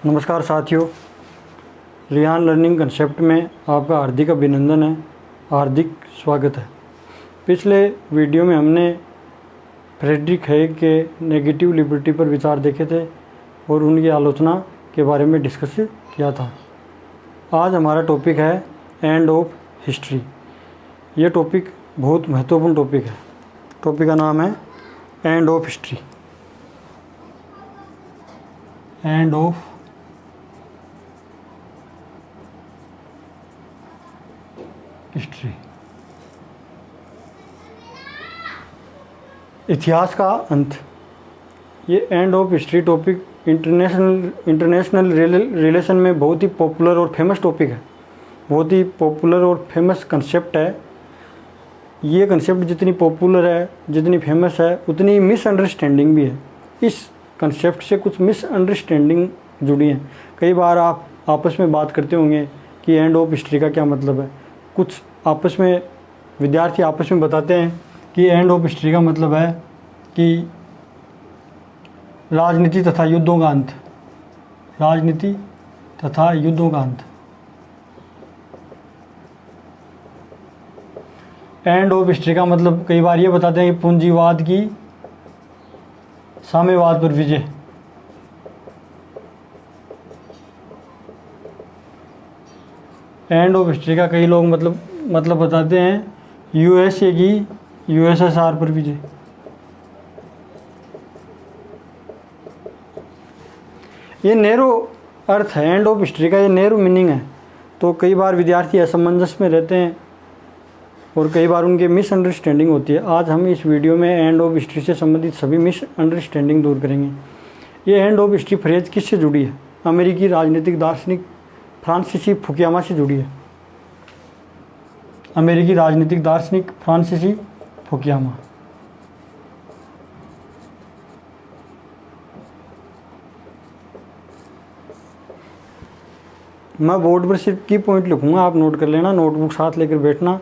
नमस्कार साथियों, Riyan learning concept में आपका हार्दिक अभिनंदन है, हार्दिक स्वागत है। पिछले वीडियो में हमने फ्रेडरिक हेग के नेगेटिव लिबर्टी पर विचार देखे थे और उनकी आलोचना के बारे में डिस्कस किया था। आज हमारा टॉपिक है एंड ऑफ हिस्ट्री। ये टॉपिक बहुत महत्वपूर्ण टॉपिक है। टॉपिक का नाम है and of history. End of history, इतिहास का अंत। ये and of history topic international relation में बहुत ही पॉपुलर और फेमस टॉपिक है, बहुत ही पॉपुलर और फेमस कंसेप्ट है। ये कंसेप्ट जितनी पॉपुलर है, जितनी फेमस है, उतनी मिसअंडरस्टैंडिंग भी है। इस कंसेप्ट से कुछ मिसअंडरस्टैंडिंग जुड़ी हैं। कई बार आप आपस में बात करते होंगे कि एंड ऑफ हिस्ट्री का क्या मतलब है। कुछ आपस में विद्यार्थी आपस में बताते हैं कि एंड ऑफ हिस्ट्री का मतलब है कि राजनीति तथा युद्धों का अंत। राजनीति तथा युद्धों का अंत। एंड ऑफ हिस्ट्री का मतलब कई बार ये बताते हैं कि पूंजीवाद की साम्यवाद पर विजय। एंड ऑफ हिस्ट्री का कई लोग मतलब बताते हैं यूएसए की यूएसएसआर पर विजय। ये नैरो अर्थ है एंड ऑफ हिस्ट्री का, ये नैरो मीनिंग है। तो कई बार विद्यार्थी असमंजस में रहते हैं और कई बार उनके मिसअंडरस्टैंडिंग होती है। आज हम इस वीडियो में एंड ऑफ हिस्ट्री से संबंधित सभी मिसअंडरस्टैंडिंग दूर करेंगे। ये एंड ऑफ हिस्ट्री फ्रेज किससे जुड़ी है? अमेरिकी राजनीतिक दार्शनिक फ्रांसीसी फुकुयामा से जुड़ी है। अमेरिकी राजनीतिक दार्शनिक फ्रांसीसी फुकुयामा। मैं बोर्ड पर सिर्फ की पॉइंट लिखूंगा, आप नोट कर लेना। नोटबुक साथ लेकर बैठना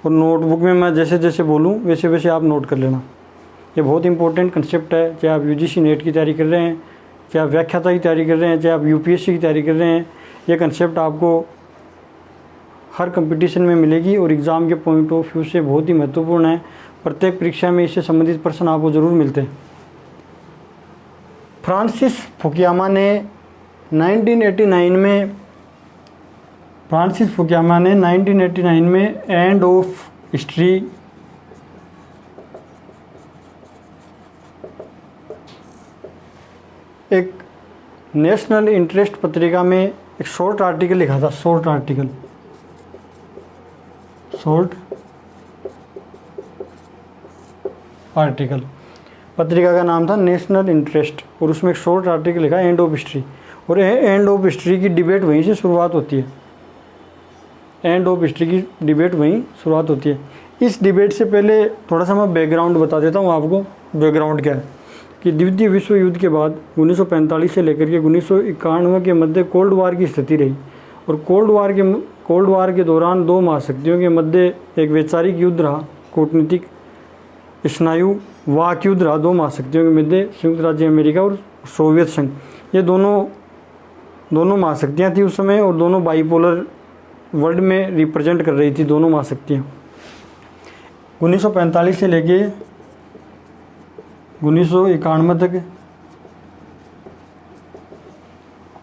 और नोटबुक में मैं जैसे जैसे बोलूँ वैसे वैसे आप नोट कर लेना। ये बहुत इंपॉर्टेंट कंसेप्ट है। चाहे आप यूजीसी नेट की तैयारी कर रहे हैं, चाहे आप व्याख्याता की तैयारी कर रहे हैं, चाहे आप यूपीएससी की तैयारी कर रहे हैं, ये कंसेप्ट आपको हर कंपटीशन में मिलेगी और एग्ज़ाम के पॉइंट ऑफ व्यू से बहुत ही महत्वपूर्ण है। प्रत्येक परीक्षा में इससे संबंधित प्रश्न आपको ज़रूर मिलते हैं। फ्रांसिस फुकुयामा ने 1989 में एंड ऑफ हिस्ट्री एक नेशनल इंटरेस्ट पत्रिका में एक शॉर्ट आर्टिकल लिखा था। शॉर्ट आर्टिकल पत्रिका का नाम था नेशनल इंटरेस्ट और उसमें एक शॉर्ट आर्टिकल लिखा एंड ऑफ हिस्ट्री। और एंड ऑफ हिस्ट्री की डिबेट वहीं से शुरुआत होती है। एंड ऑफ हिस्ट्री की डिबेट वहीं शुरुआत होती है। इस डिबेट से पहले थोड़ा सा मैं बैकग्राउंड बता देता हूँ आपको। बैकग्राउंड क्या है कि द्वितीय विश्व युद्ध के बाद 1945 से लेकर के 1991 के मध्य कोल्ड वार की स्थिति रही। और कोल्ड वार के दौरान दो महाशक्तियों के मध्य एक वैचारिक युद्ध रहा, कूटनीतिक स्नायु वाक युद्ध रहा। दो महाशक्तियों के मध्य संयुक्त राज्य अमेरिका और सोवियत संघ, ये दोनों महाशक्तियाँ थी उस समय और दोनों बाइपोलर वर्ल्ड में रिप्रेजेंट कर रही थी दोनों महाशक्तियाँ। 1945 से लेके 1991 तक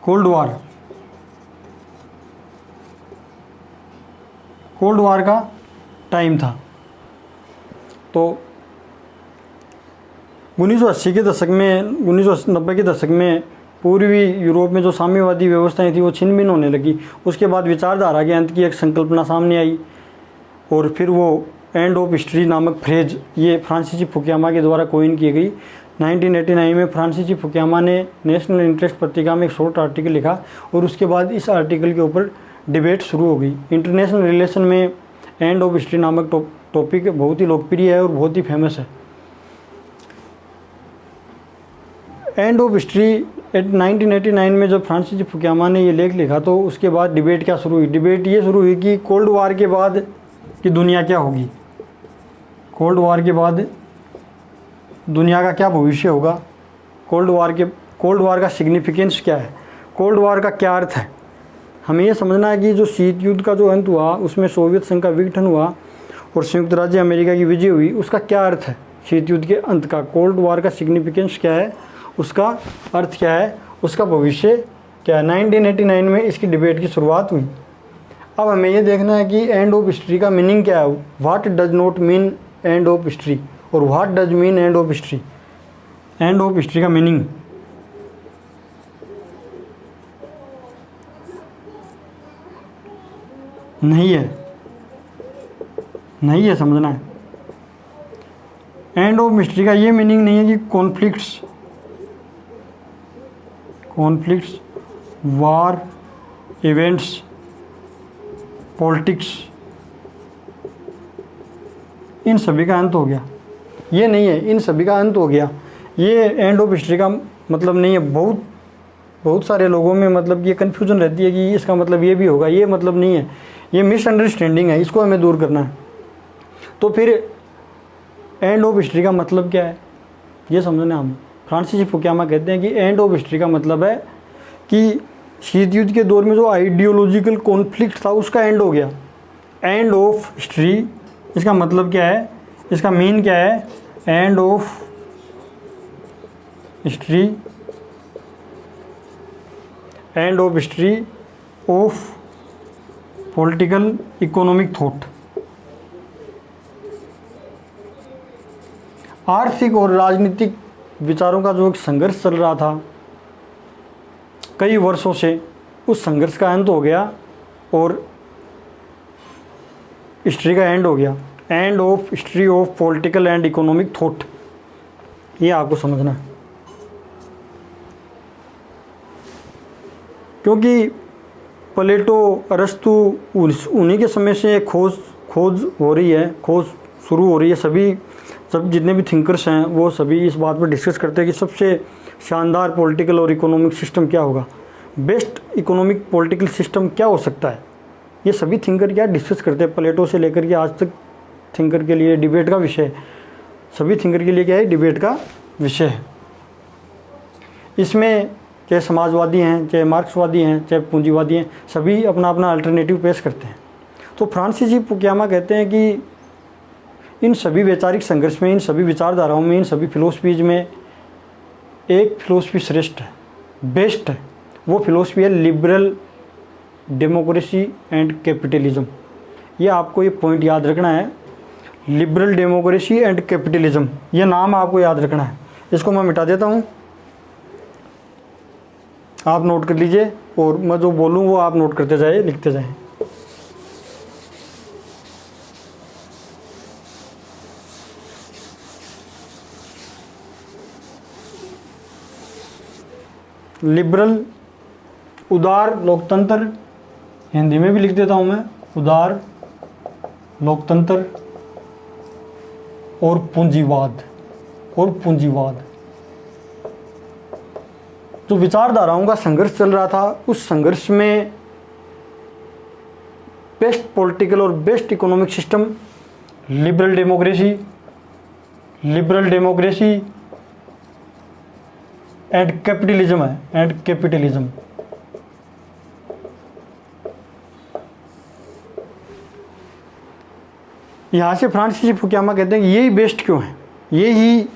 कोल्ड वार का टाइम था। तो 1980 के दशक में 1990 के दशक में पूर्वी यूरोप में जो साम्यवादी व्यवस्थाएं थी वो छिन भिन्न होने लगी। उसके बाद विचारधारा के अंत की एक संकल्पना सामने आई और फिर वो एंड ऑफ हिस्ट्री नामक फ्रेज ये फ्रांसीसी फुकुयामा के द्वारा कोइन की गई। 1989 में फ्रांसीसी फुकुयामा ने नेशनल इंटरेस्ट पत्रिका में एक शॉर्ट आर्टिकल लिखा और उसके बाद इस आर्टिकल के ऊपर डिबेट शुरू हो गई। इंटरनेशनल रिलेशन में एंड ऑफ हिस्ट्री नामक टॉपिक बहुत ही लोकप्रिय है और बहुत ही फेमस है। एंड ऑफ हिस्ट्री 1989 में जब फ्रांसीसी फुकुयामा ने ये लेख लिखा तो उसके बाद डिबेट क्या शुरू हुई? डिबेट ये शुरू हुई कि कोल्ड वार के बाद की दुनिया क्या होगी। कोल्ड वार के बाद दुनिया का क्या भविष्य होगा, कोल्ड वार का सिग्निफिकेंस क्या है। कोल्ड वार का क्या अर्थ है? हमें ये समझना है कि जो शीत युद्ध का जो अंत हुआ उसमें सोवियत संघ का विघटन हुआ और संयुक्त राज्य अमेरिका की विजय हुई, उसका क्या अर्थ है? शीत युद्ध के अंत का कोल्ड वार का सिग्निफिकेंस क्या है, उसका अर्थ क्या है, उसका भविष्य क्या है? 1989 में इसकी डिबेट की शुरुआत हुई। अब हमें ये देखना है कि एंड ऑफ हिस्ट्री का मीनिंग क्या है। What does not mean end of history और what does mean end of history. End of history का मीनिंग नहीं है समझना है। एंड ऑफ हिस्ट्री का ये मीनिंग नहीं है कि कॉन्फ्लिक्ट्स, वार, इवेंट्स, पॉलिटिक्स, इन सभी का अंत हो गया, ये नहीं है। इन सभी का अंत हो गया, ये एंड ऑफ हिस्ट्री का मतलब नहीं है। बहुत सारे लोगों में मतलब ये कन्फ्यूजन रहती है कि इसका मतलब ये भी होगा, ये मतलब नहीं है, ये मिसअंडरस्टैंडिंग है, इसको हमें दूर करना है। तो फिर एंड ऑफ हिस्ट्री का मतलब क्या है, ये समझना हमें। फ्रांसिस फुकुयामा कहते हैं कि एंड ऑफ हिस्ट्री का मतलब है कि शीत युद्ध के दौर में जो आइडियोलॉजिकल कॉन्फ्लिक्ट था उसका एंड हो गया। एंड ऑफ हिस्ट्री, इसका मतलब क्या है, इसका मीन क्या है? And of history, end of history of political economic thought. आर्थिक और राजनीतिक विचारों का जो एक संघर्ष चल रहा था कई वर्षों से, उस संघर्ष का अंत हो गया और हिस्ट्री का एंड हो गया। And of history of political and economic thought, ये आपको समझना है। क्योंकि प्लेटो, अरस्तु, उन्हीं के समय से खोज हो रही है, खोज शुरू हो रही है। सब जितने भी थिंकर्स हैं वो सभी इस बात पर डिस्कस करते हैं कि सबसे शानदार पॉलिटिकल और इकोनॉमिक सिस्टम क्या होगा, बेस्ट इकोनॉमिक पॉलिटिकल सिस्टम क्या हो सकता है। ये सभी थिंकर क्या डिस्कस करते हैं, प्लेटो से लेकर के आज तक थिंकर के लिए डिबेट का विषय है। सभी थिंकर के लिए क्या है, डिबेट का विषय है। इसमें चाहे समाजवादी हैं, चाहे मार्क्सवादी हैं, चाहे पूंजीवादी हैं, सभी अपना अपना अल्टरनेटिव पेश करते हैं। तो फ्रांसिस फुकुयामा कहते हैं कि इन सभी वैचारिक संघर्ष में, इन सभी विचारधाराओं में, इन सभी फिलोसफीज में एक फिलोसफी श्रेष्ठ है, बेस्ट है। वो फिलोसफी है लिबरल डेमोक्रेसी एंड कैपिटलिज्म। ये आपको ये पॉइंट याद रखना है, लिबरल डेमोक्रेसी एंड कैपिटलिज्म, ये नाम आपको याद रखना है। इसको मैं मिटा देता हूँ, आप नोट कर लीजिए और मैं जो बोलूँ वो आप नोट करते जाए, लिखते जाएं। लिबरल, उदार लोकतंत्र, हिंदी में भी लिख देता हूँ मैं, उदार लोकतंत्र और पूंजीवाद। जो विचारधाराओं का संघर्ष चल रहा था, उस संघर्ष में बेस्ट पॉलिटिकल और best economic system liberal democracy and capitalism है, यहाँ से फ्रांसिस फुकुयामा कहते हैं कि यही बेस्ट क्यों है, यही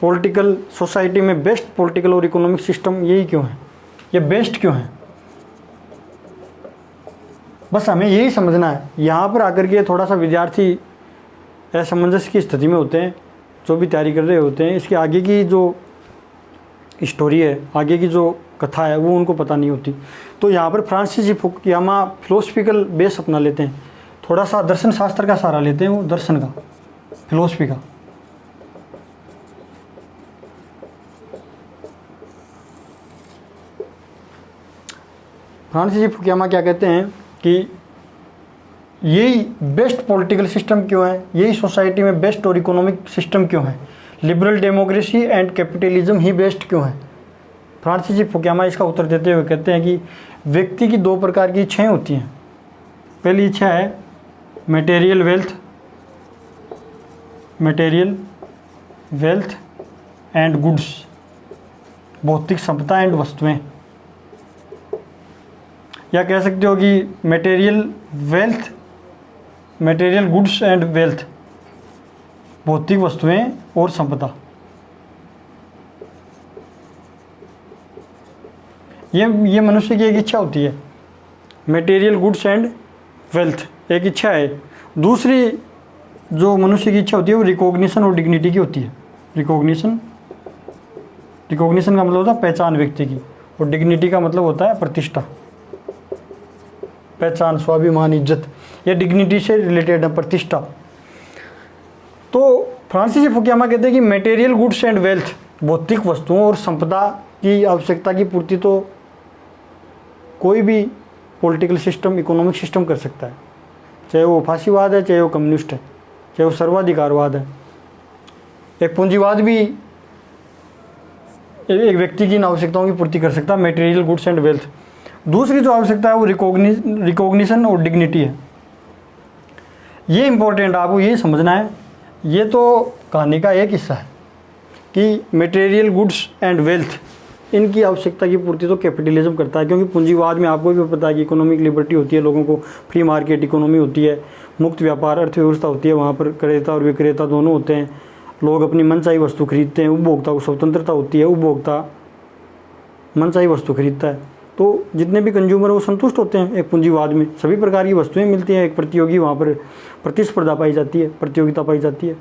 पॉलिटिकल सोसाइटी में बेस्ट पॉलिटिकल और इकोनॉमिक सिस्टम यही क्यों है, ये बेस्ट क्यों है। बस हमें यही समझना है। यहाँ पर आकर के थोड़ा सा विद्यार्थी असमंजस की स्थिति में होते हैं, जो भी तैयारी कर रहे होते हैं। इसके आगे की जो स्टोरी है, आगे की जो कथा है, वो उनको पता नहीं होती। तो यहाँ पर फ्रांसिस फुकुयामा फिलोसफिकल बेस अपना लेते हैं, थोड़ा सा दर्शन शास्त्र का सहारा लेते हैं, वो दर्शन का, फिलोसफी का। फ्रांसिस फुकुयामा क्या कहते हैं कि यही बेस्ट पॉलिटिकल सिस्टम क्यों है, यही सोसाइटी में बेस्ट और इकोनॉमिक सिस्टम क्यों है, liberal democracy and capitalism he best क्यों है। फ्रांसिस फुकुयामा इसका उत्तर देते हुए कहते हैं कि व्यक्ति की दो प्रकार की इच्छाएं होती हैं। पहली इच्छा है मटेरियल वेल्थ एंड गुड्स, भौतिक संपदा एंड वस्तुएं। या कह सकते हो कि material wealth, material goods and wealth, भौतिक वस्तुएं और संपदा। ये मनुष्य की एक इच्छा होती है, मटेरियल गुड्स एंड वेल्थ एक इच्छा है। दूसरी जो मनुष्य की इच्छा होती है वो रिकॉग्निशन और डिग्निटी की होती है। रिकॉग्निशन का मतलब होता है पहचान व्यक्ति की, और डिग्निटी का मतलब होता है प्रतिष्ठा, पहचान, स्वाभिमान, इज्जत। ये डिग्निटी से रिलेटेड है, प्रतिष्ठा। तो फ्रांसिस फुकुयामा कहते हैं कि मटेरियल गुड्स एंड वेल्थ, भौतिक वस्तुओं और संपदा की आवश्यकता की पूर्ति तो कोई भी पॉलिटिकल सिस्टम, इकोनॉमिक सिस्टम कर सकता है, चाहे वो फासीवाद है, चाहे वो कम्युनिस्ट है, चाहे वो सर्वाधिकारवाद है। एक पूंजीवाद भी एक व्यक्ति की इन आवश्यकताओं की पूर्ति कर सकता है, मटेरियल गुड्स एंड वेल्थ। दूसरी जो आवश्यकता है वो रिकॉग्निशन और डिग्निटी है। ये इंपॉर्टेंट, आपको ये समझना है। ये तो कहानी का एक हिस्सा है कि मटेरियल गुड्स एंड वेल्थ, इनकी आवश्यकता की पूर्ति तो कैपिटलिज्म करता है, क्योंकि पूंजीवाद में आपको भी पता है कि इकोनॉमिक लिबर्टी होती है, लोगों को फ्री मार्केट इकोनॉमी होती है, मुक्त व्यापार अर्थव्यवस्था होती है, वहाँ पर क्रेता और विक्रेता दोनों होते हैं, लोग अपनी मनचाही वस्तु खरीदते हैं, उपभोक्ता को स्वतंत्रता होती है, उपभोक्ता मनचाही वस्तु खरीदता है, तो जितने भी कंज्यूमर वो संतुष्ट होते हैं। एक पूंजीवाद में सभी प्रकार की वस्तुएं मिलती हैं, एक प्रतियोगी वहाँ पर प्रतिस्पर्धा पाई जाती है, प्रतियोगिता पाई जाती है।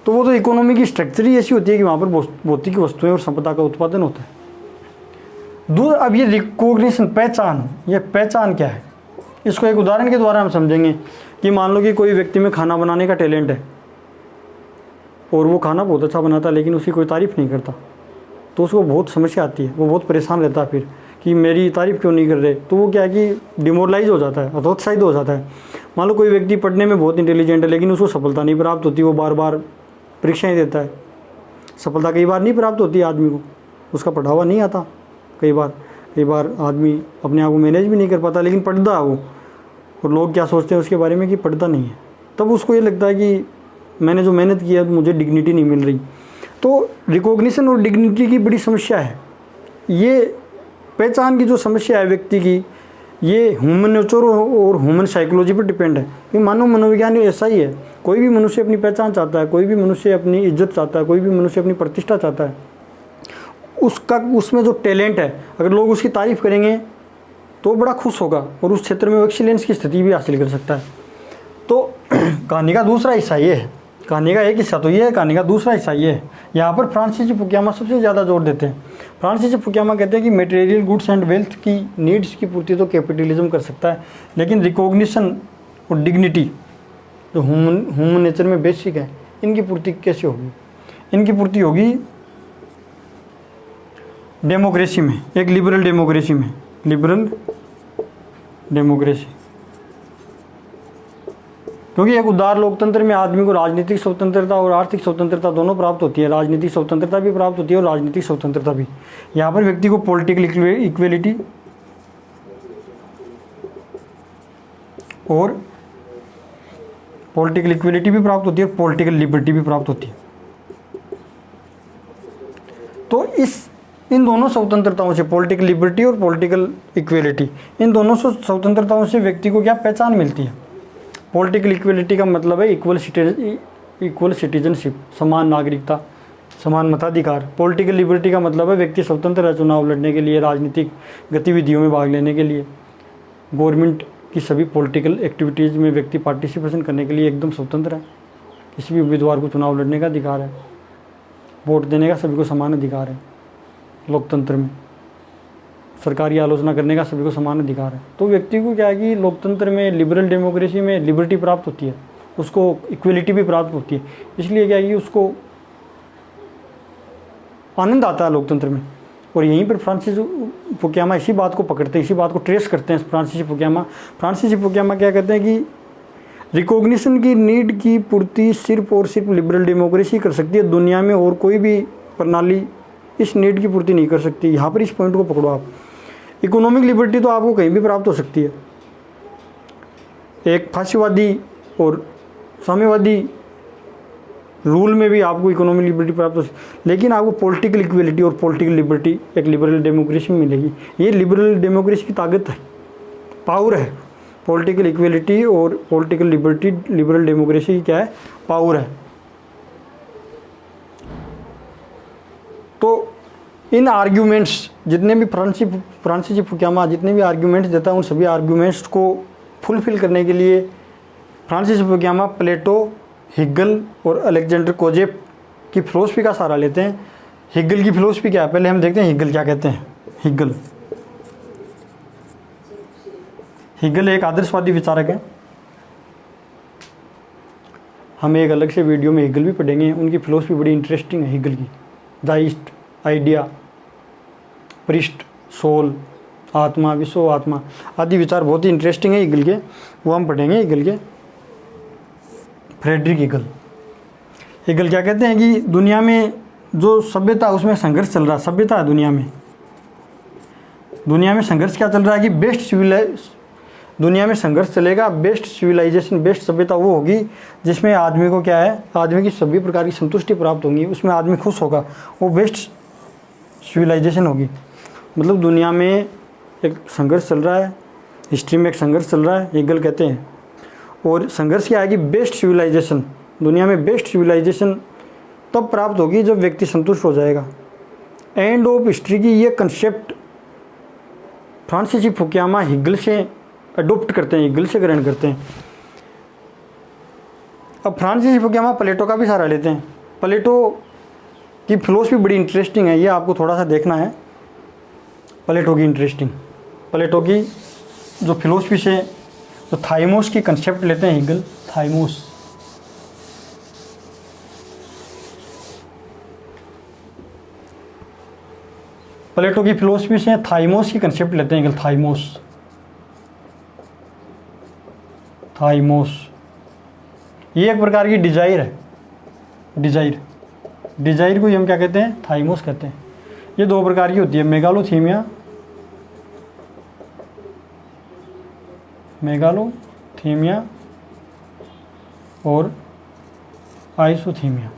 तो वो तो इकोनॉमी की स्ट्रक्चर ही ऐसी होती है कि वहाँ पर भौतिक वस्तुएं और संपदा का उत्पादन होता है। अब ये रिकॉग्निशन, पहचान, ये पहचान क्या है, इसको एक उदाहरण के द्वारा हम समझेंगे कि मान लो कि कोई व्यक्ति में खाना बनाने का टैलेंट है और वो खाना बहुत अच्छा बनाता है, लेकिन उसकी कोई तारीफ़ नहीं करता, तो उसको बहुत समस्या आती है, वो बहुत परेशान रहता है फिर कि मेरी तारीफ़ क्यों नहीं कर रहे। तो वो क्या है कि डिमोरलाइज हो जाता है, हतोत्साहित हो जाता है। मान लो कोई व्यक्ति पढ़ने में बहुत इंटेलिजेंट है, लेकिन उसको सफलता नहीं प्राप्त होती, वो बार बार परीक्षाएं देता है, सफलता कई बार नहीं प्राप्त होती है आदमी को, उसका पढ़ा हुआ नहीं आता, कई बार आदमी अपने आप को मैनेज भी नहीं कर पाता, लेकिन पढ़ता है वो, और लोग क्या सोचते हैं उसके बारे में कि पढ़ता नहीं है। तब उसको ये लगता है कि मैंने जो मेहनत की है मुझे डिग्निटी नहीं मिल रही। तो रिकॉग्निशन और डिग्निटी की बड़ी समस्या है। ये पहचान की जो समस्या है व्यक्ति की, ये ह्यूमन नेचर और ह्यूमन साइकोलॉजी पर डिपेंड है। कि मानव मनोविज्ञान ऐसा ही है, कोई भी मनुष्य अपनी पहचान चाहता है, कोई भी मनुष्य अपनी इज्जत चाहता है, कोई भी मनुष्य अपनी प्रतिष्ठा चाहता है। उसका उसमें जो टैलेंट है, अगर लोग उसकी तारीफ़ करेंगे तो बड़ा खुश होगा और उस क्षेत्र में एक्सीलेंस की स्थिति भी हासिल कर सकता है। तो कहानी का दूसरा हिस्सा ये है, कहानी का एक हिस्सा तो ये है, कहानी का दूसरा हिस्सा ये है। यहाँ पर फ्रांसिस फुकुयामा सबसे ज़्यादा जोर देते हैं। फ्रांसिस फुकुयामा कहते हैं कि मटेरियल गुड्स एंड वेल्थ की नीड्स की पूर्ति तो कैपिटलिज्म कर सकता है, लेकिन रिकॉग्निशन और डिग्निटी जो ह्यूमन नेचर में बेसिक है, इनकी पूर्ति कैसे होगी? इनकी पूर्ति होगी डेमोक्रेसी में, एक लिबरल डेमोक्रेसी में, लिबरल डेमोक्रेसी। क्योंकि एक उदार लोकतंत्र में आदमी को राजनीतिक स्वतंत्रता और आर्थिक स्वतंत्रता दोनों प्राप्त होती है, राजनीतिक स्वतंत्रता भी प्राप्त होती है और राजनीतिक स्वतंत्रता भी। यहाँ पर व्यक्ति को पॉलिटिकल इक्वेलिटी और पॉलिटिकल इक्वेलिटी भी प्राप्त होती है, पॉलिटिकल लिबर्टी भी प्राप्त होती है। तो इन दोनों स्वतंत्रताओं से, पॉलिटिकल लिबर्टी और पॉलिटिकल इक्वेलिटी, इन दोनों स्वतंत्रताओं से व्यक्ति को क्या पहचान मिलती है? पॉलिटिकल इक्वेलिटी का मतलब है इक्वल सिटीजनशिप, समान नागरिकता, समान मताधिकार। पॉलिटिकल लिबर्टी का मतलब है व्यक्ति स्वतंत्र है चुनाव लड़ने के लिए, राजनीतिक गतिविधियों में भाग लेने के लिए, गवर्नमेंट की सभी पॉलिटिकल एक्टिविटीज़ में व्यक्ति पार्टिसिपेशन करने के लिए एकदम स्वतंत्र है। किसी भी उम्मीदवार को चुनाव लड़ने का अधिकार है, वोट देने का सभी को समान अधिकार है। लोकतंत्र में सरकारी आलोचना करने का सभी को समान अधिकार है। तो व्यक्ति को क्या है कि लोकतंत्र में, लिबरल डेमोक्रेसी में लिबर्टी प्राप्त होती है, उसको इक्वलिटी भी प्राप्त होती है। इसलिए क्या है कि उसको आनंद आता है लोकतंत्र में। और यहीं पर फ्रांसिस फुकुयामा इसी बात को पकड़ते हैं, इसी बात को ट्रेस करते हैं फ्रांसिस फुकुयामा क्या कहते हैं कि रिकॉग्निशन की नीड की पूर्ति सिर्फ और सिर्फ लिबरल डेमोक्रेसी कर सकती है, दुनिया में और कोई भी प्रणाली इस नीड की पूर्ति नहीं कर सकती। यहाँ पर इस पॉइंट को पकड़ो आप। इकोनॉमिक लिबर्टी तो आपको कहीं भी प्राप्त हो सकती है। एक फासीवादी और साम्यवादी रूल में भी आपको इकोनॉमिक लिबर्टी प्राप्त हो, लेकिन आपको पॉलिटिकल इक्वलिटी और पॉलिटिकल लिबर्टी एक लिबरल डेमोक्रेसी में मिलेगी। ये लिबरल डेमोक्रेसी की ताकत है, पावर है। पॉलिटिकल इक्वलिटी और पॉलिटिकल लिबर्टी लिबरल डेमोक्रेसी की क्या है, पावर है। तो इन आर्ग्यूमेंट्स जितने भी फ्रांसीसी फुकुयामा जितने भी आर्ग्यूमेंट्स देता है, उन सभी आर्ग्यूमेंट्स को फुलफिल करने के लिए फ्रांसीसी फुकुयामा प्लेटो, हिगल और अलेक्जेंडर कोजेप की फिलोसफी का सहारा लेते हैं। हिगल की फिलोसफी क्या है, पहले हम देखते हैं हिगल क्या कहते हैं। हिगल एक आदर्शवादी विचारक है। हम एक अलग से वीडियो में हिगल भी पढ़ेंगे। उनकी फिलोसफी बड़ी इंटरेस्टिंग है हिगल की। दाइस्ट, आइडिया, पृष्ठ, सोल, आत्मा, विश्व आत्मा आदि विचार बहुत ही इंटरेस्टिंग है हिगल के, वो हम पढ़ेंगे। हिगल के फ्रेडरिक हिगल क्या कहते हैं कि दुनिया में जो सभ्यता उसमें संघर्ष चल रहा है, सभ्यता है दुनिया में संघर्ष क्या चल रहा है कि दुनिया में संघर्ष चलेगा। बेस्ट सिविलाइजेशन, बेस्ट सभ्यता वो होगी जिसमें आदमी को क्या है, आदमी की सभी प्रकार की संतुष्टि प्राप्त होगी, उसमें आदमी खुश होगा, वो बेस्ट सिविलाइजेशन होगी। मतलब दुनिया में एक संघर्ष चल रहा है, हिस्ट्री में एक संघर्ष चल रहा है, हिगल कहते हैं। और संघर्ष क्या है कि बेस्ट सिविलाइजेशन, दुनिया में बेस्ट सिविलाइजेशन तब प्राप्त होगी जब व्यक्ति संतुष्ट हो जाएगा। एंड ऑफ हिस्ट्री की ये कंसेप्ट फ्रांसीसी फुकुयामा हिगल से अडोप्ट करते हैं, हिगल से ग्रहण करते हैं। अब फ्रांसीसी फुकुयामा प्लेटो का भी सहारा लेते हैं। प्लेटो की फिलोसफी बड़ी इंटरेस्टिंग है, ये आपको थोड़ा सा देखना है। प्लेटो की जो फिलोसफी से जो थाइमोस की कंसेप्ट लेते हैं हिगल, थाइमोस। प्लेटो की फिलोसफी से थाइमोस की कंसेप्ट लेते हैं हिगल, थाइमोस। ये एक प्रकार की डिजायर है, डिजायर को हम क्या कहते हैं, थाइमोस कहते हैं। ये दो प्रकार की होती है, मेगालोथीमिया और आइसोथीमिया।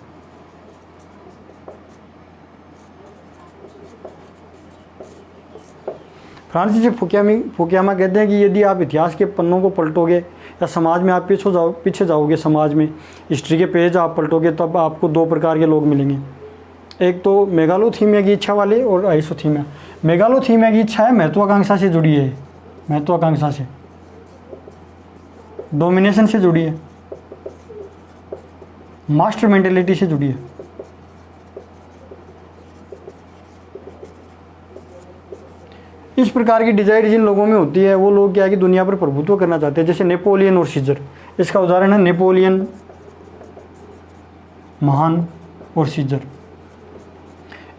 फ्रांसीसी फुकुयामा कहते हैं कि यदि आप इतिहास के पन्नों को पलटोगे या समाज में आप पीछे जाओगे, समाज में हिस्ट्री के पेज आप पलटोगे, तब आपको दो प्रकार के लोग मिलेंगे। एक तो मेगालोथीमिया की इच्छा वाले और आइसोथीमिया। मेगालोथीमिया की इच्छा है महत्वाकांक्षा से जुड़ी है, महत्वाकांक्षा से, डोमिनेशन से जुड़ी है, मास्टर मेंटेलिटी से जुड़ी है। इस प्रकार की डिजायर जिन लोगों में होती है, वो लोग क्या है कि दुनिया पर प्रभुत्व करना चाहते हैं। जैसे नेपोलियन और सीजर, इसका उदाहरण है नेपोलियन महान और सीजर।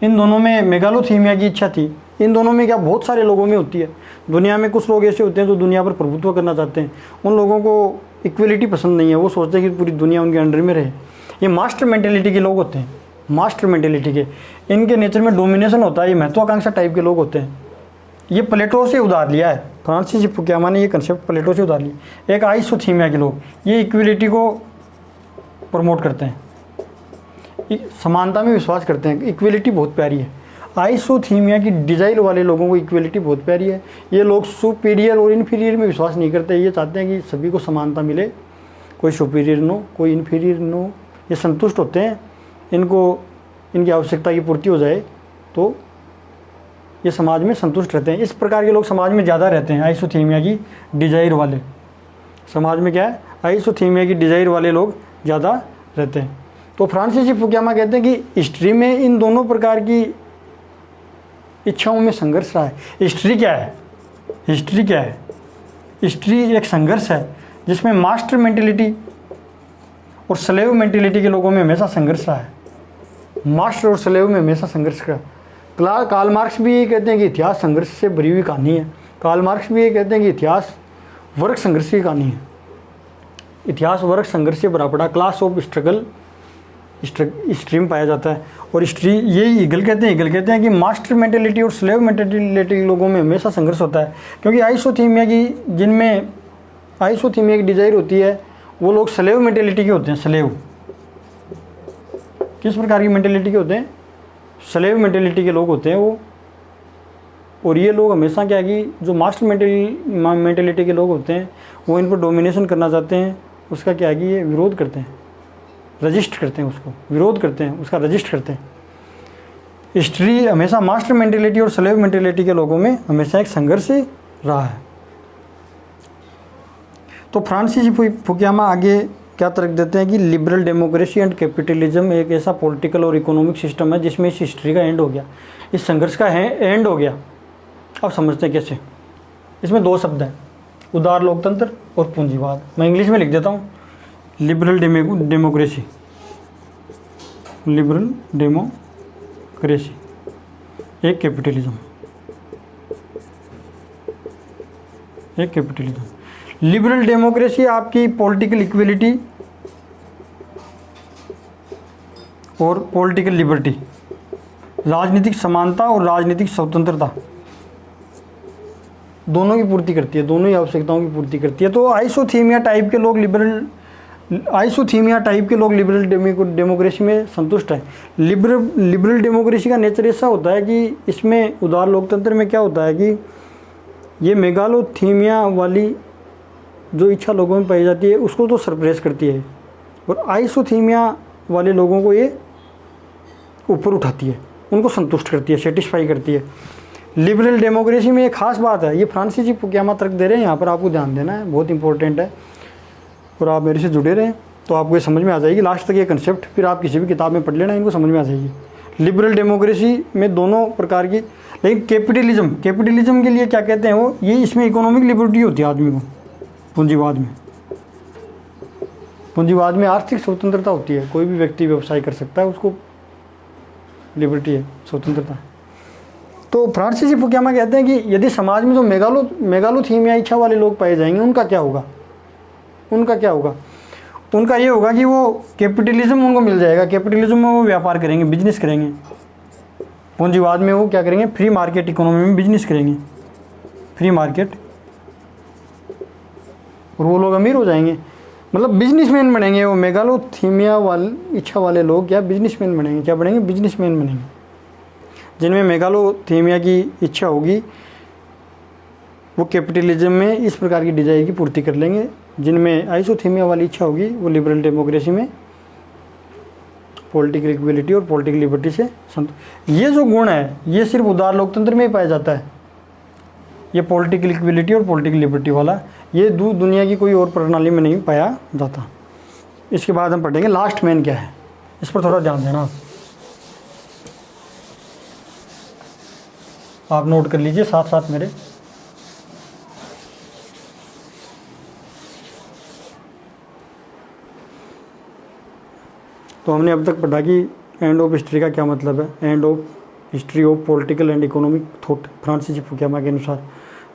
इन दोनों में मेगालोथीमिया की इच्छा थी। इन दोनों में क्या बहुत सारे लोगों में होती है। दुनिया में कुछ लोग ऐसे होते हैं जो दुनिया पर प्रभुत्व करना चाहते हैं, उन लोगों को इक्वलिटी पसंद नहीं है, वो सोचते हैं कि पूरी दुनिया उनके अंडर में रहे। ये मास्टर मेंटेलिटी के लोग होते हैं, मास्टर मेंटेलिटी के, इनके नेचर में डोमिनेशन होता है, ये महत्वाकांक्षा टाइप के लोग होते हैं। ये प्लेटो से उधार लिया है, फ्रांसीसी फुकुयामा ने ये कंसेप्ट प्लेटो से उधार लिया। एक आइसोथीमिया के लोग, ये इक्वलिटी को प्रमोट करते हैं, समानता में विश्वास करते हैं, इक्वलिटी बहुत प्यारी है। आइसोथीमिया की डिजायर वाले लोगों को इक्वलिटी बहुत प्यारी है। ये लोग सुपीरियर और इन्फीरियर में विश्वास नहीं करते, ये चाहते हैं कि सभी को समानता मिले, कोई सुपीरियर नो, कोई इन्फीरियर नो। ये संतुष्ट होते हैं, इनको इनकी आवश्यकता की पूर्ति हो जाए तो ये समाज में संतुष्ट रहते हैं। इस प्रकार के लोग समाज में ज़्यादा रहते हैं, आइसोथीमिया की डिजायर वाले। समाज में क्या है, आइसोथीमिया की डिजायर वाले लोग ज़्यादा रहते हैं। तो फ्रांसीसी फुकुयामा कहते हैं कि हिस्ट्री में इन दोनों प्रकार की इच्छाओं में संघर्ष रहा है। हिस्ट्री क्या है, हिस्ट्री एक संघर्ष है जिसमें मास्टर मेंटेलिटी और स्लेव मेंटेलिटी के लोगों में हमेशा संघर्ष रहा है। मास्टर और स्लेव में हमेशा संघर्ष रहा। कार्ल मार्क्स भी ये कहते हैं कि इतिहास संघर्ष से भरी हुई कहानी है। कार्ल मार्क्स भी ये कहते हैं कि इतिहास वर्ग संघर्ष की कहानी है। इतिहास वर्ग संघर्ष से भरा पड़ा, क्लास ऑफ स्ट्रगल स्ट्रीम पाया जाता है। और हिस्ट्री यही हिगल कहते हैं कि मास्टर मेंटेलिटी और स्लेव मेंटेलिटी के लोगों में हमेशा संघर्ष होता है, क्योंकि आइसोथीमिया की डिजायर होती है, वो लोग स्लेव मेंटेलिटी के होते हैं। किस प्रकार की मेंटेलिटी के होते हैं? स्लेव मेंटेलिटी के लोग होते हैं वो। और ये लोग हमेशा क्या है कि जो मास्टर मेंटेलिटी के लोग होते हैं वो इन पर डोमिनेशन करना चाहते हैं, उसका क्या है कि ये विरोध करते हैं, रजिस्ट करते हैं, उसको विरोध करते हैं, उसका रजिस्ट करते हैं। हिस्ट्री हमेशा मास्टर मेंटेलिटी और स्लेव मेंटेलिटी के लोगों में हमेशा एक संघर्ष रहा है। तो फ्रांसिस फुकुयामा आगे क्या तर्क देते हैं कि लिबरल डेमोक्रेसी एंड कैपिटलिज्म एक ऐसा पॉलिटिकल और इकोनॉमिक सिस्टम है जिसमें इस हिस्ट्री का एंड हो गया, इस संघर्ष का एंड हो गया। अब समझते हैं कैसे। इसमें दो शब्द हैं, उदार लोकतंत्र और पूंजीवाद। मैं इंग्लिश में लिख देता हूँ, लिबरल डेमोक्रेसी, लिबरल डेमोक्रेसी, एक कैपिटलिज्म, एक कैपिटलिज्म। लिबरल डेमोक्रेसी आपकी पॉलिटिकल इक्वलिटी और पॉलिटिकल लिबर्टी, राजनीतिक समानता और राजनीतिक स्वतंत्रता दोनों की पूर्ति करती है, दोनों ही आवश्यकताओं की पूर्ति करती है। तो आइसोथीमिया टाइप के लोग लिबरल डेमोक्रेसी में संतुष्ट है। लिबरल डेमोक्रेसी का नेचर ऐसा होता है कि इसमें उदार लोकतंत्र में क्या होता है कि ये मेगालोथीमिया वाली जो इच्छा लोगों में पाई जाती है उसको तो सरप्रेस करती है, और आइसोथीमिया वाले लोगों को ये ऊपर उठाती है, उनको संतुष्ट करती है, सेटिस्फाई करती है। लिबरल डेमोक्रेसी में एक खास बात है, ये फ्रांसिस फुकुयामा तर्क दे रहे हैं, यहाँ पर आपको ध्यान देना है, बहुत इंपॉर्टेंट है, और आप मेरे से जुड़े रहें तो आपको ये समझ में आ जाएगी लास्ट तक ये कंसेप्ट, फिर आप किसी भी किताब में पढ़ लेना, इनको समझ में आ जाएगी। लिबरल डेमोक्रेसी में दोनों प्रकार की, लेकिन कैपिटलिज्म के लिए क्या कहते हैं वो, ये इसमें इकोनॉमिक लिबर्टी होती है आदमी को। पूंजीवाद में आर्थिक स्वतंत्रता होती है, कोई भी व्यक्ति व्यवसाय कर सकता है, उसको लिबर्टी है, स्वतंत्रता। तो फ्रांसिस फुकुयामा कहते हैं कि यदि समाज में जो मेगालोथीमिया इच्छा वाले लोग पाए जाएंगे उनका क्या होगा, उनका ये होगा कि वो कैपिटलिज्म उनको मिल जाएगा, कैपिटलिज्म में वो व्यापार करेंगे, बिजनेस करेंगे। पूंजीवाद में वो क्या करेंगे, फ्री मार्केट इकोनॉमी में बिजनेस करेंगे, फ्री मार्केट, और वो लोग अमीर हो जाएंगे, मतलब बिजनेसमैन बनेंगे। वो मेगालोथीमिया वाले इच्छा वाले लोग क्या बिजनेसमैन बनेंगे, क्या बनेंगे, बिजनेसमैन बनेंगे। जिनमें मेगालोथीमिया की इच्छा होगी वो कैपिटलिज्म में इस प्रकार की डिजायर की पूर्ति कर लेंगे, जिनमें आइसोथीमिया वाली इच्छा होगी वो लिबरल डेमोक्रेसी में पॉलिटिकल इक्वलिटी और पॉलिटिकल लिबर्टी से ये जो गुण है ये सिर्फ उदार लोकतंत्र में ही पाया जाता है, ये पॉलिटिकल इक्वलिटी और पॉलिटिकल लिबर्टी वाला, ये दुनिया की कोई और प्रणाली में नहीं पाया जाता। इसके बाद हम पढ़ेंगे लास्ट मैन क्या है, इस पर थोड़ा ध्यान देना, आप नोट कर लीजिए साथ साथ मेरे। तो हमने अब तक पढ़ा कि एंड ऑफ हिस्ट्री का क्या मतलब है, and of history of political and economic thought Francis Fukuyama के अनुसार।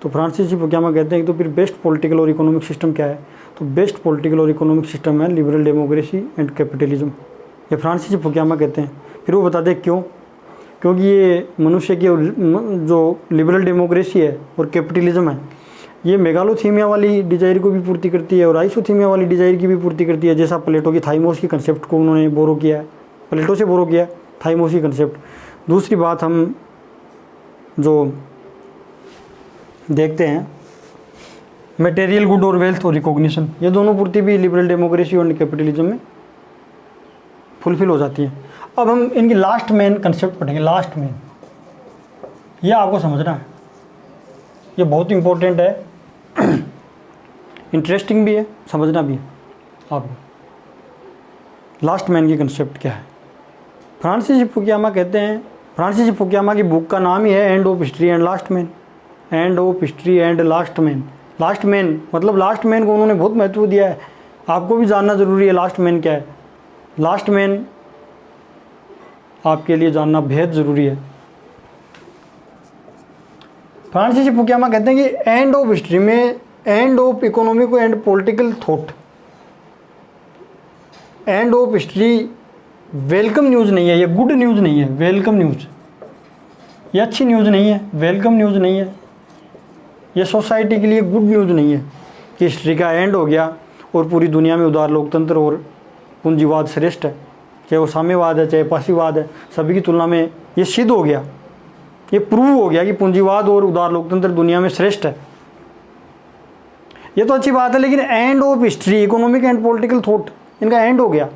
तो फ्रांसिस फुकुयामा कहते हैं कि तो फिर बेस्ट पॉलिटिकल और इकोनॉमिक सिस्टम क्या है, तो बेस्ट पॉलिटिकल और इकोनॉमिक सिस्टम है लिबरल डेमोक्रेसी एंड कैपिटलिज्म, ये फ्रांसिस फुकुयामा कहते हैं। फिर वो बताते हैं क्यों, क्योंकि ये मनुष्य की जो लिबरल डेमोक्रेसी है और कैपिटलिज्म है ये मेगालोथीमिया वाली डिजायर को भी पूर्ति करती है और आइसोथीमिया वाली डिजायर की भी पूर्ति करती है, जैसा प्लेटो की थाइमोस की कंसेप्ट को उन्होंने बोरो किया है, प्लेटो से बोरो किया थाइमोस की कंसेप्ट। दूसरी बात हम जो देखते हैं मटेरियल गुड और वेल्थ और रिकॉग्निशन, ये दोनों पूर्ति भी लिबरल डेमोक्रेसी और कैपिटलिज्म में फुलफिल हो जाती है। अब हम इनकी लास्ट मेन कंसेप्ट पढ़ेंगे, लास्ट मेन, ये आपको समझना है, ये बहुत इंपॉर्टेंट है, इंटरेस्टिंग भी है, समझना भी है आपको। लास्ट मैन की कंसेप्ट क्या है, फ्रांसिस फुकुयामा कहते हैं, फ्रांसिस फुकुयामा की बुक का नाम ही है and of history and last man, and of history and last man. Last man मतलब लास्ट मैन को उन्होंने बहुत महत्व दिया है, आपको भी जानना ज़रूरी है लास्ट मैन क्या है। लास्ट मैन आपके लिए जानना बेहद ज़रूरी है। फ्रांसिस फुकुयामा कहते हैं कि एंड ऑफ हिस्ट्री में end of economic and political thought, and of history welcome news नहीं है, ये गुड न्यूज़ नहीं है, वेलकम न्यूज़, ये अच्छी न्यूज़ नहीं है, वेलकम न्यूज़ नहीं है, ये सोसाइटी के लिए गुड न्यूज़ नहीं है कि हिस्ट्री का एंड हो गया और पूरी दुनिया में उदार लोकतंत्र और पूंजीवाद श्रेष्ठ है। चाहे वो साम्यवाद है चाहे पासीवाद है, सभी की तुलना में ये सिद्ध हो गया, ये प्रूव हो गया कि पूंजीवाद और उदार लोकतंत्र दुनिया में श्रेष्ठ है। ये तो अच्छी बात है, लेकिन and of history, economic and political thought, इनका एंड हो गया।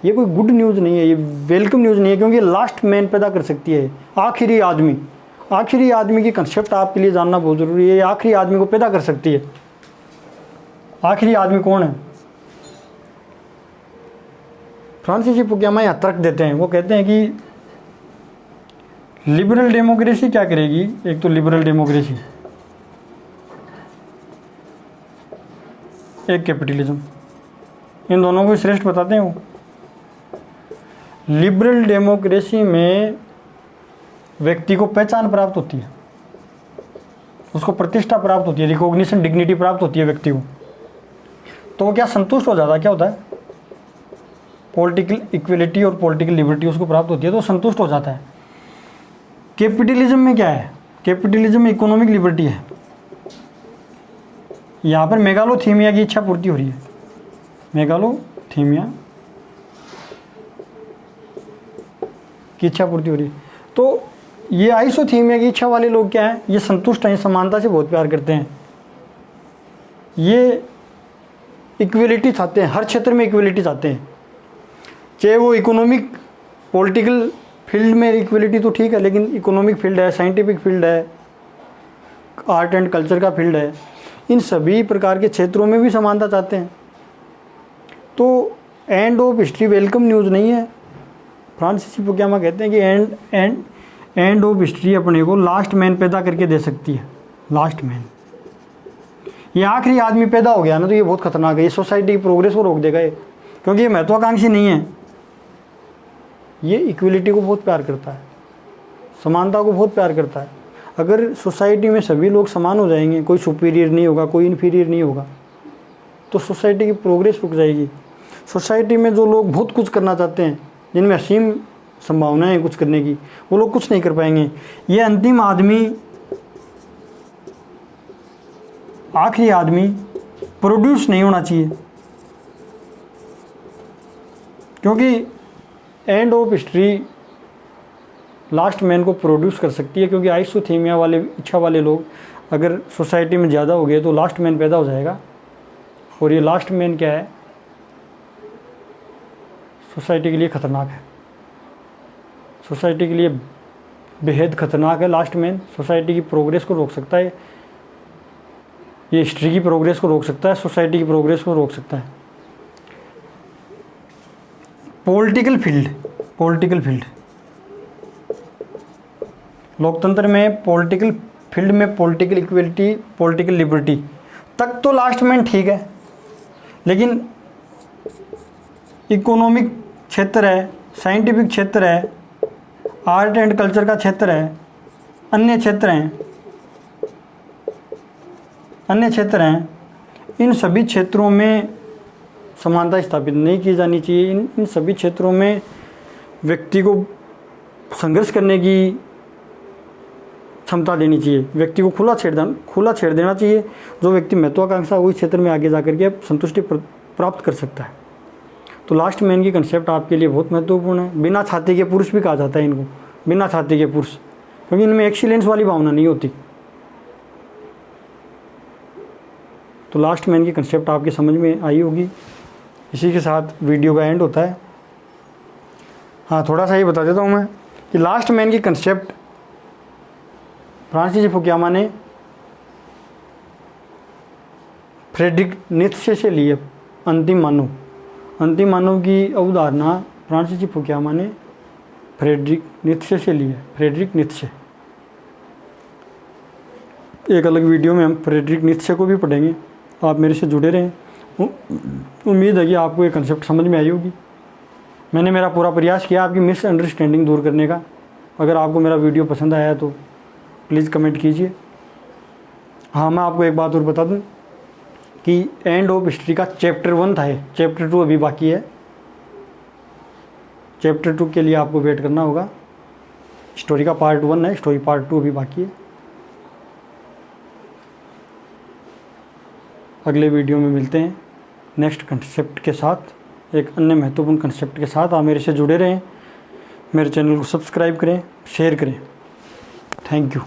ये कोई गुड न्यूज़ नहीं है, ये वेलकम न्यूज़ नहीं है, क्योंकि लास्ट मैन पैदा कर सकती है आखिरी आदमी। आखिरी आदमी की कंसेप्ट आपके लिए जानना बहुत ज़रूरी है। आखिरी आदमी को पैदा कर सकती है। आखिरी आदमी कौन है? फ्रांसीसी फुकुयामा यहाँ तर्क देते हैं, वो कहते हैं कि लिबरल डेमोक्रेसी क्या करेगी, एक तो लिबरल डेमोक्रेसी, एक कैपिटलिज्म, इन दोनों को श्रेष्ठ बताते हैं वो। लिबरल डेमोक्रेसी में व्यक्ति को पहचान प्राप्त होती है, उसको प्रतिष्ठा प्राप्त होती है, रिकॉग्निशन, डिग्निटी प्राप्त होती है व्यक्ति को, तो वो क्या संतुष्ट हो जाता है, क्या होता है, पॉलिटिकल इक्वलिटी और पॉलिटिकल लिबर्टी उसको प्राप्त होती है, तो संतुष्ट हो जाता है। कैपिटलिज्म में क्या है? कैपिटलिज्म में इकोनॉमिक लिबर्टी है। यहाँ पर मेगालोथीमिया की इच्छा पूर्ति हो रही है, मेगालोथीमिया की इच्छा पूर्ति हो रही है। तो ये आइसोथीमिया की इच्छा वाले लोग क्या हैं? ये संतुष्ट हैं, समानता से बहुत प्यार करते हैं, ये इक्वलिटी चाहते हैं, हर क्षेत्र में इक्वलिटी चाहते हैं, चाहे वो इकोनॉमिक पॉलिटिकल फील्ड में इक्वलिटी तो ठीक है, लेकिन इकोनॉमिक फील्ड है, साइंटिफिक फील्ड है, आर्ट एंड कल्चर का फील्ड है, इन सभी प्रकार के क्षेत्रों में भी समानता चाहते हैं। तो and of history welcome news नहीं है। फ्रांसीसी फुकुयामा कहते हैं कि एंड ऑफ हिस्ट्री अपने को लास्ट मैन पैदा करके दे सकती है। लास्ट मैन, ये आखिरी आदमी पैदा हो गया ना, तो ये बहुत खतरनाक है, ये सोसाइटी की प्रोग्रेस को रोक देगा ये, क्योंकि ये महत्वाकांक्षी नहीं है, ये इक्वलिटी को बहुत प्यार करता है, समानता को बहुत प्यार करता है। अगर सोसाइटी में सभी लोग समान हो जाएंगे, कोई सुपीरियर नहीं होगा, कोई इन्फीरियर नहीं होगा, तो सोसाइटी की प्रोग्रेस रुक जाएगी। सोसाइटी में जो लोग बहुत कुछ करना चाहते हैं, जिनमें असीम संभावनाएं हैं कुछ करने की, वो लोग कुछ नहीं कर पाएंगे। ये अंतिम आदमी, आखिरी आदमी प्रोड्यूस नहीं होना चाहिए, क्योंकि and of history last man को प्रोड्यूस कर सकती है। क्योंकि आइसोथीमिया वाले इच्छा वाले लोग अगर सोसाइटी में ज़्यादा हो गए तो लास्ट मैन पैदा हो जाएगा, और ये लास्ट मैन क्या है, सोसाइटी के लिए खतरनाक है, सोसाइटी के लिए बेहद खतरनाक है। लास्ट मैन सोसाइटी की प्रोग्रेस को रोक सकता है, ये हिस्ट्री की प्रोग्रेस को रोक सकता है, सोसाइटी की प्रोग्रेस को रोक सकता है। पॉलिटिकल फील्ड लोकतंत्र में, पॉलिटिकल फील्ड में पॉलिटिकल इक्वलिटी, पॉलिटिकल लिबर्टी तक तो लास्ट मैन ठीक है, लेकिन इकोनॉमिक क्षेत्र है, साइंटिफिक क्षेत्र है, आर्ट एंड कल्चर का क्षेत्र है, अन्य क्षेत्र हैं, इन सभी क्षेत्रों में समानता स्थापित नहीं की जानी चाहिए। इन सभी क्षेत्रों में व्यक्ति को संघर्ष करने की क्षमता देनी चाहिए, व्यक्ति को खुला छेड़ देना चाहिए। जो व्यक्ति महत्वाकांक्षा उस क्षेत्र में आगे जा करके संतुष्टि प्राप्त कर सकता है। तो लास्ट मैन की कंसेप्ट आपके लिए बहुत महत्वपूर्ण है। बिना छाती के पुरुष भी कहा जाता है इनको, बिना छाती के पुरुष, क्योंकि इनमें एक्सीलेंस वाली भावना नहीं होती। तो लास्ट मैन की कंसेप्ट आपके समझ में आई होगी। इसी के साथ वीडियो का एंड होता है। हाँ, थोड़ा सा ये बता देता हूँ मैं कि लास्ट मैन की कंसेप्ट फ्रांसीसी फुकुयामा ने फ्रेडरिक नीत्शे से ली है। अंतिम मानव की अवधारणा फ्रांसीसी फुकुयामा ने फ्रेडरिक नीत्शे से ली है। फ्रेडरिक नीत्शे, एक अलग वीडियो में हम फ्रेडरिक नीत्शे को भी पढ़ेंगे। आप मेरे से जुड़े रहें। उम्मीद है कि आपको ये कंसेप्ट समझ में आई होगी। मैंने मेरा पूरा प्रयास किया आपकी मिसअंडरस्टैंडिंग दूर करने का। अगर आपको मेरा वीडियो पसंद आया तो प्लीज़ कमेंट कीजिए। हाँ, मैं आपको एक बात और बता दूं कि एंड ऑफ हिस्ट्री का चैप्टर 1 था, चैप्टर 2 अभी बाकी है। चैप्टर 2 के लिए आपको वेट करना होगा। स्टोरी का पार्ट 1 है, स्टोरी पार्ट 2 अभी बाकी है। अगले वीडियो में मिलते हैं नेक्स्ट कंसेप्ट के साथ। एक अन्य महत्वपूर्ण कंसेप्ट के साथ आप मेरे से जुड़े रहें। मेरे चैनल को सब्सक्राइब करें, शेयर करें। Thank you.